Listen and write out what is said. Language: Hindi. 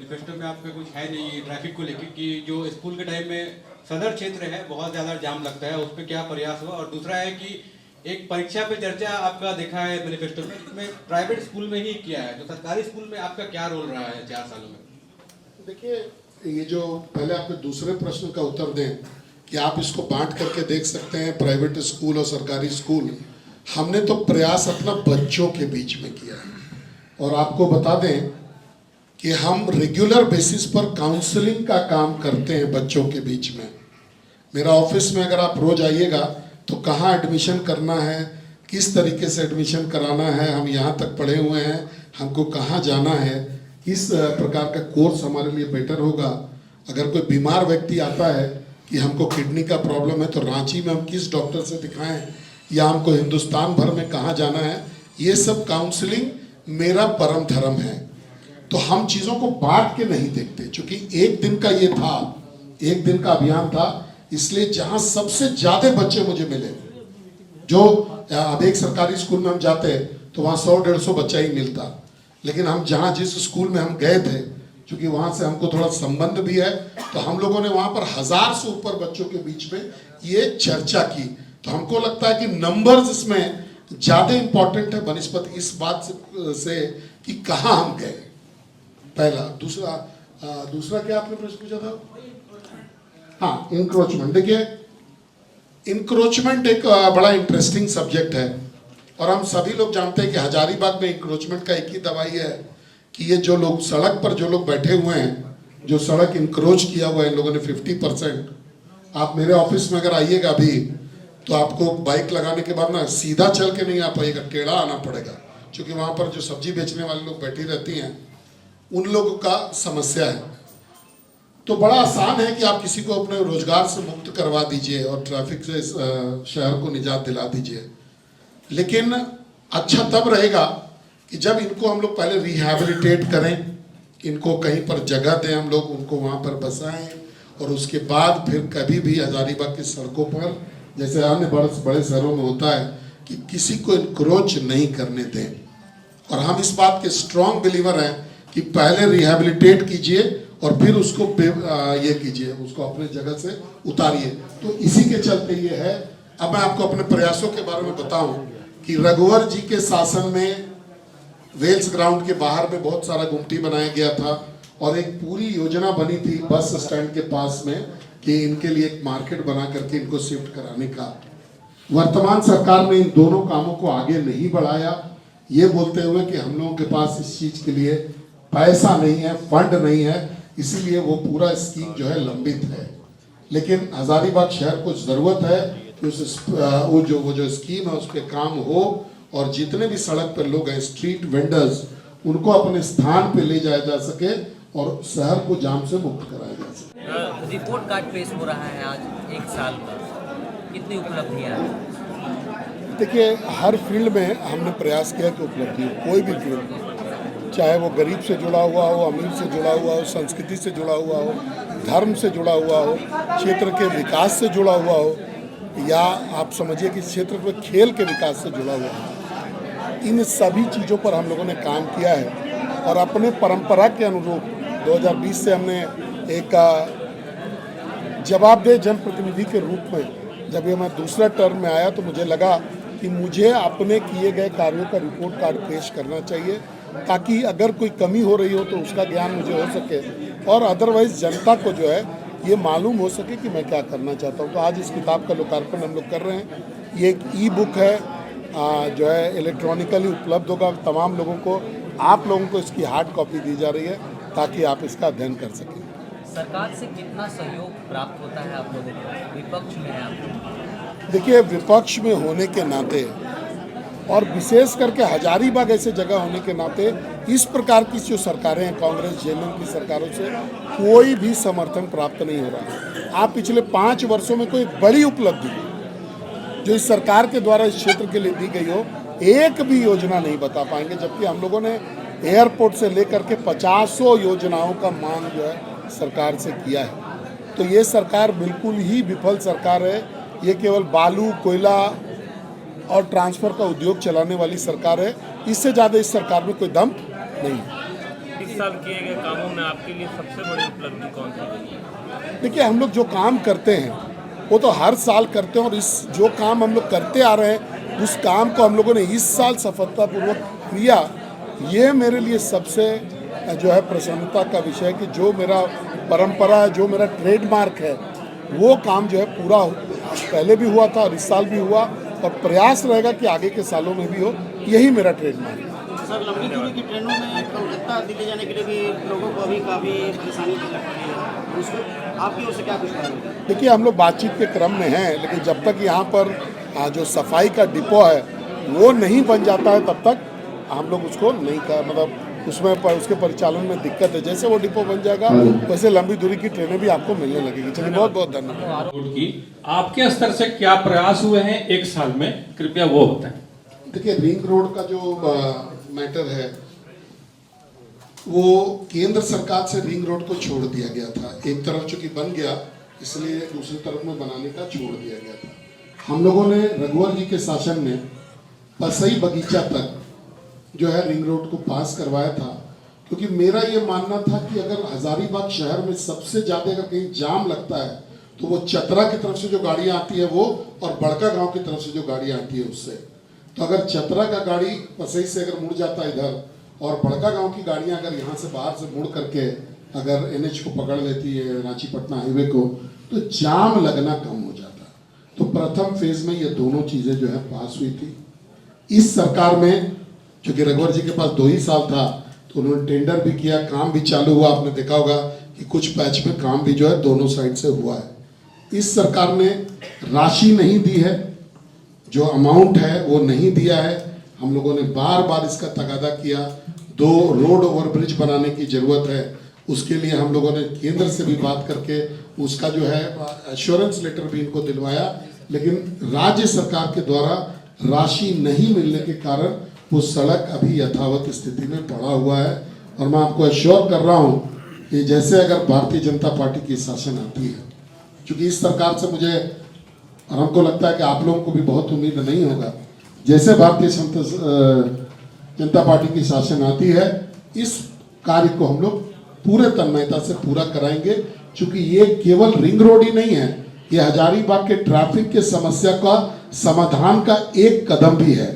मैनिफेस्टो में आपका कुछ है नहीं ट्रैफिक को लेकर कि जो स्कूल के टाइम में सदर क्षेत्र है बहुत ज़्यादा जाम लगता है, उस पर क्या प्रयास हुआ? और दूसरा है कि एक परीक्षा पे चर्चा आपका देखा है मैनिफेस्टो में, इसमें प्राइवेट स्कूल में ही किया है, तो सरकारी स्कूल में आपका क्या रोल रहा है 4 सालों में? देखिए, ये जो पहले आपके दूसरे प्रश्न का उत्तर दें कि आप इसको बांट करके देख सकते हैं प्राइवेट स्कूल और सरकारी स्कूल। हमने तो प्रयास अपना बच्चों के बीच में किया है, और आपको बता दें कि हम रेगुलर बेसिस पर काउंसलिंग का काम करते हैं बच्चों के बीच में। मेरा ऑफिस में अगर आप रोज आइएगा तो कहाँ एडमिशन करना है, किस तरीके से एडमिशन कराना है, हम यहाँ तक पढ़े हुए हैं, हमको कहाँ जाना है, इस प्रकार का कोर्स हमारे लिए बेटर होगा। अगर कोई बीमार व्यक्ति आता है कि हमको किडनी का प्रॉब्लम है तो रांची में हम किस डॉक्टर से दिखाएं, या हमको हिंदुस्तान भर में कहाँ जाना है, ये सब काउंसलिंग मेरा परम धर्म है। तो हम चीज़ों को बांट के नहीं देखते, क्योंकि एक दिन का ये था, एक दिन का अभियान था, इसलिए जहाँ सबसे ज़्यादा बच्चे मुझे मिले, जो अब एक सरकारी स्कूल में हम जाते तो वहाँ 100-150 बच्चा ही मिलता, लेकिन हम जहाँ जिस स्कूल में हम गए थे, क्योंकि वहाँ से हमको थोड़ा संबंध भी है, तो हम लोगों ने वहाँ पर 1000 से ऊपर बच्चों के बीच में ये चर्चा की। तो हमको लगता है कि नंबर्स इसमें ज़्यादा इम्पोर्टेंट है बनिस्पत इस बात से कि कहाँ हम गए, पहला। दूसरा क्या आपने प्रश्न पूछा था? हाँ, इंक्रोचमेंट। देखिए, इंक्रोचमेंट एक बड़ा इंटरेस्टिंग सब्जेक्ट है, और हम सभी लोग जानते हैं कि हजारीबाग में इंक्रोचमेंट का एक ही दवाई है कि ये जो लोग सड़क पर जो लोग बैठे हुए हैं, जो सड़क इंक्रोच किया हुआ है इन लोगों ने 50%। आप मेरे ऑफिस में अगर आइएगा अभी तो आपको बाइक लगाने के बाद ना सीधा चल के नहीं आ पाएगा, टेढ़ा आना पड़ेगा, क्योंकि वहाँ पर जो सब्जी बेचने वाले लोग बैठी रहती हैं, उन लोगों का समस्या है। तो बड़ा आसान है कि आप किसी को अपने रोजगार से मुक्त करवा दीजिए और ट्रैफिक से शहर को निजात दिला दीजिए, लेकिन अच्छा तब रहेगा कि जब इनको हम लोग पहले रिहैबिलिटेट करें, इनको कहीं पर जगह दें, हम लोग उनको वहाँ पर बसाएं, और उसके बाद फिर कभी भी हजारीबाग की सड़कों पर जैसे अन्य बड़े शहरों में होता है कि किसी को इंक्रोच नहीं करने दें। और हम इस बात के स्ट्रॉन्ग बिलीवर हैं कि पहले रिहैबिलिटेट कीजिए और फिर उसको ये कीजिए, उसको अपने जगह से उतारिए। तो इसी के चलते ये है। अब मैं आपको अपने प्रयासों के बारे में बताऊं कि रघुवर जी के शासन में वेल्स ग्राउंड के बाहर में बहुत सारा गुमटी बनाया गया था, और एक पूरी योजना बनी थी बस स्टैंड के पास में कि इनके लिए एक मार्केट बना करके इनको शिफ्ट कराने का। वर्तमान सरकार ने इन दोनों कामों को आगे नहीं बढ़ाया, ये बोलते हुए कि हम लोगों के पास इस चीज के लिए पैसा नहीं है, फंड नहीं है, इसीलिए वो पूरा स्कीम जो है लंबित है। लेकिन हजारीबाग शहर को जरूरत है कि वो जो स्कीम है उस पर काम हो, और जितने भी सड़क पर लोग हैं, स्ट्रीट वेंडर्स, उनको अपने स्थान पे ले जाया जा सके और शहर को जाम से मुक्त कराया जा सके। रिपोर्ट कार्ड पेश हो रहा है आज 1 साल का, कितनी उपलब्धियां हैं? देखिए, हर फील्ड में हमने प्रयास किया कि उपलब्धि हो, कोई भी फील्ड, चाहे वो गरीब से जुड़ा हुआ हो, अमीर से जुड़ा हुआ हो, संस्कृति से जुड़ा हुआ हो, धर्म से जुड़ा हुआ हो, क्षेत्र के विकास से जुड़ा हुआ हो, या आप समझिए कि क्षेत्र में खेल के विकास से जुड़ा हुआ हो। इन सभी चीज़ों पर हम लोगों ने काम किया है, और अपने परंपरा के अनुरूप 2020 से हमने एक जवाबदेह जनप्रतिनिधि के रूप में, जब ये मैं दूसरा टर्म में आया तो मुझे लगा कि मुझे अपने किए गए कार्यों का रिपोर्ट कार्ड पेश करना चाहिए, ताकि अगर कोई कमी हो रही हो तो उसका ज्ञान मुझे हो सके, और अदरवाइज जनता को जो है ये मालूम हो सके कि मैं क्या करना चाहता हूँ। तो आज इस किताब का लोकार्पण हम लोग कर रहे हैं। ये एक ई बुक है, जो है इलेक्ट्रॉनिकली उपलब्ध होगा तमाम लोगों को। आप लोगों को इसकी हार्ड कॉपी दी जा रही है ताकि आप इसका अध्ययन कर सकें। सरकार से कितना सहयोग प्राप्त होता है आप लोगों को? विपक्ष में है आप? देखिए, विपक्ष में होने के नाते, और विशेष करके हजारीबाग ऐसे जगह होने के नाते, इस प्रकार की जो सरकारें हैं, कांग्रेस जेएमएम की सरकारों से कोई भी समर्थन प्राप्त नहीं हो रहा। आप पिछले 5 वर्षों में कोई बड़ी उपलब्धि जो इस सरकार के द्वारा इस क्षेत्र के लिए दी गई हो, एक भी योजना नहीं बता पाएंगे, जबकि हम लोगों ने एयरपोर्ट से लेकर के 50 योजनाओं का मांग जो है सरकार से किया है। तो ये सरकार बिल्कुल ही विफल सरकार है। ये केवल बालू, कोयला और ट्रांसफर का उद्योग चलाने वाली सरकार है। इससे ज़्यादा इस सरकार में कोई दम नहीं है। साल किए गए कामों में आपके लिए सबसे बड़ी उपलब्धि कौन सी रही? देखिए, हम लोग जो काम करते हैं वो तो हर साल करते हैं, और इस जो काम हम लोग करते आ रहे हैं उस काम को हम लोगों ने इस साल सफलतापूर्वक किया। ये मेरे लिए सबसे जो है प्रसन्नता का विषय है कि जो मेरा परंपरा है, जो मेरा ट्रेडमार्क है, वो काम जो है पूरा पहले भी हुआ था और इस साल भी हुआ, और प्रयास रहेगा कि आगे के सालों में भी हो। यही मेरा ट्रेडमार्क है। सर, लंबी दूरी की ट्रेनों में कोलकाता दिल्ली जाने के लिए भी लोगों को अभी काफ़ी परेशानी लगती है, उसको आपकी ओर से क्या कुछ है? देखिए, हम लोग बातचीत के क्रम में हैं, लेकिन जब तक यहाँ पर जो सफाई का डिपो है वो नहीं बन जाता है तब तक हम लोग उसको नहीं कर, मतलब उसमें उसके परिचालन में दिक्कत है। जैसे वो डिपो बन जाएगा वैसे लंबी दूरी की ट्रेनें भी आपको मिलने लगेगी। चलिए, बहुत बहुत धन्यवाद। रोड की आपके स्तर से क्या प्रयास हुए हैं एक साल में, कृपया वो बताएं। देखिए, रिंग रोड का जो मैटर है वो केंद्र सरकार से रिंग रोड को छोड़ दिया गया था। एक तरफ चूंकि बन गया इसलिए दूसरी तरफ में बनाने का छोड़ दिया गया था। हम लोगों ने रघुवर जी के शासन में पसई बगीचा तक जो है रिंग रोड को पास करवाया था, क्योंकि मेरा ये मानना था कि अगर हजारीबाग शहर में सबसे ज्यादा अगर कहीं जाम लगता है तो वो चतरा की तरफ से जो गाड़ियां आती है वो, और बड़का गांव की तरफ से जो गाड़ियां आती है उससे। तो अगर चतरा का गाड़ी पसई से अगर मुड़ जाता है इधर, और बड़का गांव की गाड़ियां अगर यहाँ से बाहर से मुड़ करके अगर NH को पकड़ लेती है, रांची पटना हाईवे को, तो जाम लगना कम हो जाता। तो प्रथम फेज में ये दोनों चीजें जो है पास हुई थी। इस सरकार में चूंकि रघुवर जी के पास 2 ही साल था तो उन्होंने टेंडर भी किया, काम भी चालू हुआ। आपने देखा होगा कि कुछ पैच में काम भी जो है दोनों साइड से हुआ है। इस सरकार ने राशि नहीं दी है, जो अमाउंट है वो नहीं दिया है। हम लोगों ने बार बार इसका तगादा किया। 2 रोड ओवरब्रिज बनाने की जरूरत है, उसके लिए हम लोगों ने केंद्र से भी बात करके उसका जो है एश्योरेंस लेटर भी इनको दिलवाया, लेकिन राज्य सरकार के द्वारा राशि नहीं मिलने के कारण वो सड़क अभी यथावत स्थिति में पड़ा हुआ है। और मैं आपको एश्योर कर रहा हूँ कि जैसे अगर भारतीय जनता पार्टी की शासन आती है, क्योंकि इस सरकार से मुझे और हमको लगता है कि आप लोगों को भी बहुत उम्मीद नहीं होगा, जैसे भारतीय जनता पार्टी की शासन आती है इस कार्य को हम लोग पूरे तन्मयता से पूरा कराएंगे। क्योंकि ये केवल रिंग रोड ही नहीं है, ये हजारीबाग के ट्रैफिक के समस्या का समाधान का एक कदम भी है।